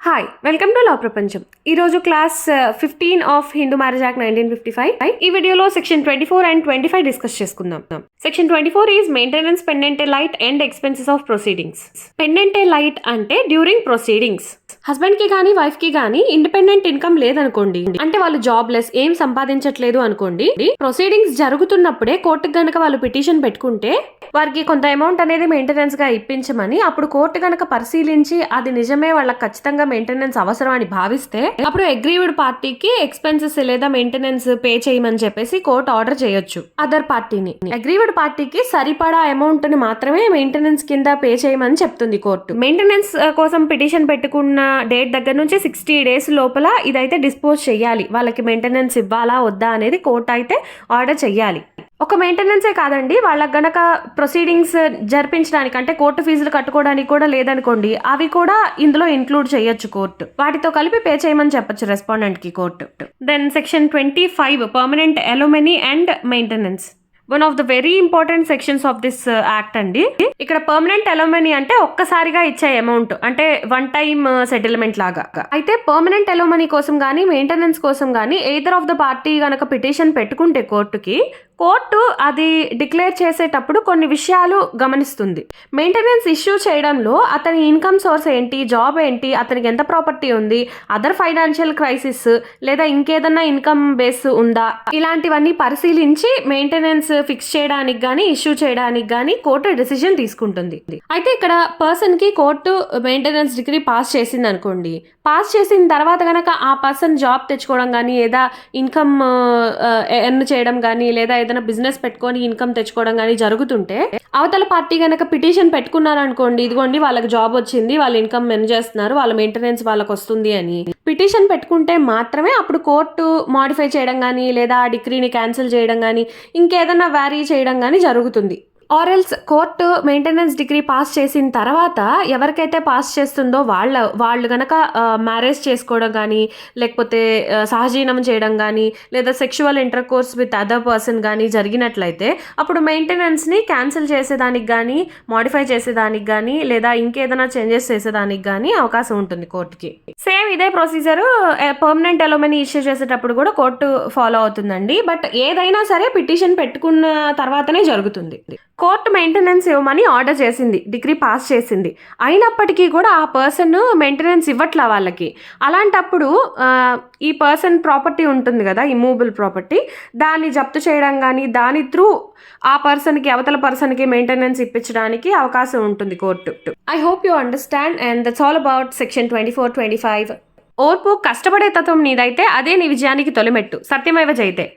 Hi welcome to లా ప్రపంచం. ఈరోజు class 15 of Hindu marriage act 1955. ఈ వీడియోలో సెక్షన్ 24 అండ్ 25 డిస్కస్ చేసుకుందాం. Section 24 is maintenance pendant light and expenses of proceedings. Pendant light అంటే during proceedings. Husband కి కానీ వైఫ్ కి కానీ ఇండిపెండెంట్ ఇన్కమ్ లేదనుకోండి, అంటే వాళ్ళు జాబ్లెస్ ఏం సంపాదించట్లేదు అనుకోండి, ప్రొసీడింగ్స్ జరుగుతున్నప్పుడే కోర్టుకు గనక వాళ్ళు పిటిషన్ పెట్టుకుంటే వారికి కొంత అమౌంట్ అనేది మెయింటెనెన్స్ గా ఇప్పించమని, అప్పుడు కోర్టు గనక పరిశీలించి అది నిజమే వాళ్ళకి ఖచ్చితంగా మెయింటెనెన్స్ అవసరం అని భావిస్తే అప్పుడు అగ్రీవ్డ్ పార్టీకి ఎక్స్పెన్సెస్ లేదా మెయింటెనెన్స్ పే చేయమని చెప్పేసి కోర్టు ఆర్డర్ చేయొచ్చు అదర్ పార్టీని. అగ్రీవ్డ్ పార్టీకి సరిపడా అమౌంట్ ని మాత్రమే మెయింటెనెన్స్ కింద పే చేయమని చెప్తుంది కోర్టు. మెయింటెనెన్స్ కోసం పిటిషన్ పెట్టుకున్న డేట్ దగ్గర నుంచి 60 days లోపల ఇదైతే డిస్పోజ్ చెయ్యాలి. వాళ్ళకి మెయింటెనెన్స్ ఇవ్వాలా వద్దా అనేది కోర్టు అయితే ఆర్డర్ చెయ్యాలి. ఒక మెయింటెనెన్సే కాదండి, వాళ్ళకి గనక ప్రొసీడింగ్స్ జరిపించడానికి అంటే కోర్టు ఫీజులు కట్టుకోవడానికి కూడా లేదనుకోండి, అవి కూడా ఇందులో ఇంక్లూడ్ చేయొచ్చు కోర్టు. వాటితో కలిపి పే చేయమని చెప్పొచ్చు రెస్పాండెంట్ కి court. Then section 25 permanent alimony and maintenance. One of the very important sections of this act అండి. ఇక్కడ పర్మనెంట్ అలుమినీ అంటే ఒక్కసారిగా ఇచ్చే అమౌంట్, అంటే వన్ టైమ్ సెటిల్మెంట్ లాగా. అయితే పర్మనెంట్ అలుమినీ కోసం కానీ మెయింటెనెన్స్ కోసం కానీ ఎయిదర్ ఆఫ్ ద పార్టీ గనక పిటిషన్ పెట్టుకుంటే కోర్టుకి, కోర్టు అది డిక్లేర్ చేసేటప్పుడు కొన్ని విషయాలు గమనిస్తుంది. మెయింటెనెన్స్ ఇష్యూ చేయడంలో అతని ఇన్కమ్ సోర్స్ ఏంటి, జాబ్ ఏంటి, అతనికి ఎంత ప్రాపర్టీ ఉంది, అదర్ ఫైనాన్షియల్ క్రైసిస్ లేదా ఇంకేదన్నా ఇన్కమ్ బేస్ ఉందా, ఇలాంటివన్నీ పరిశీలించి మెయింటెనెన్స్ ఫిక్స్ చేయడానికి కానీ ఇష్యూ చేయడానికి కానీ కోర్టు డెసిషన్ తీసుకుంటుంది. అయితే ఇక్కడ పర్సన్ కి కోర్టు మెయింటెనెన్స్ డిగ్రీ పాస్ చేసింది అనుకోండి, పాస్ చేసిన తర్వాత గనక ఆ పర్సన్ జాబ్ తెచ్చుకోవడం కానీ లేదా ఇన్కమ్ ఎర్న్ చేయడం కానీ లేదా ఏదైనా బిజినెస్ పెట్టుకొని ఇన్కమ్ తెచ్చుకోవడం కానీ జరుగుతుంటే, అవతల పార్టీ గనక పిటిషన్ పెట్టుకున్నారు అనుకోండి, ఇదిగోండి వాళ్ళకి జాబ్ వచ్చింది, వాళ్ళ ఇన్కమ్ ఎర్న్ చేస్తున్నారు, వాళ్ళ మెయింటెనెన్స్ వాళ్ళకి వస్తుంది అని పిటిషన్ పెట్టుకుంటే మాత్రమే అప్పుడు కోర్టు మాడిఫై చేయడం కానీ లేదా ఆ డిగ్రీని క్యాన్సిల్ చేయడం కానీ ఇంకేదైనా వ్యారీ చేయడం కానీ జరుగుతుంది. ఆర్ఎల్స్ కోర్టు మెయింటెనెన్స్ డిగ్రీ పాస్ చేసిన తర్వాత ఎవరికైతే పాస్ చేస్తుందో వాళ్ళు గనక మ్యారేజ్ చేసుకోవడం కానీ లేకపోతే సహజీవనం చేయడం కానీ లేదా sexual inter course with other person కానీ జరిగినట్లయితే అప్పుడు మెయింటెనెన్స్ని క్యాన్సిల్ చేసేదానికి కానీ మాడిఫై చేసేదానికి కానీ లేదా ఇంకేదైనా చేంజెస్ చేసేదానికి కానీ అవకాశం ఉంటుంది కోర్టుకి. సేమ్ ఇదే ప్రొసీజర్ పర్మనెంట్ అలుమినీ ఇష్యూ చేసేటప్పుడు కూడా కోర్టు ఫాలో అవుతుందండి. బట్ ఏదైనా సరే పిటిషన్ పెట్టుకున్న తర్వాతనే జరుగుతుంది. కోర్టు మెయింటెనెన్స్ ఇవ్వమని ఆర్డర్ చేసింది, డిగ్రీ పాస్ చేసింది, అయినప్పటికీ కూడా ఆ పర్సన్ మెయింటెనెన్స్ ఇవ్వట్లా వాళ్ళకి. అలాంటప్పుడు ఈ పర్సన్ ప్రాపర్టీ ఉంటుంది కదా, ఇమ్మూవబుల్ ప్రాపర్టీ, దాన్ని జప్తు చేయడం కానీ దాని త్రూ ఆ పర్సన్కి అవతల పర్సన్కి మెయింటెనెన్స్ ఇప్పించడానికి అవకాశం ఉంటుంది court. I hope you understand and that's all about section 24, 25. ఓర్పు కష్టపడే తత్వం నీదైతే అదే నీ విజయానికి తొలిమెట్టు. సత్యమేవ జయతే.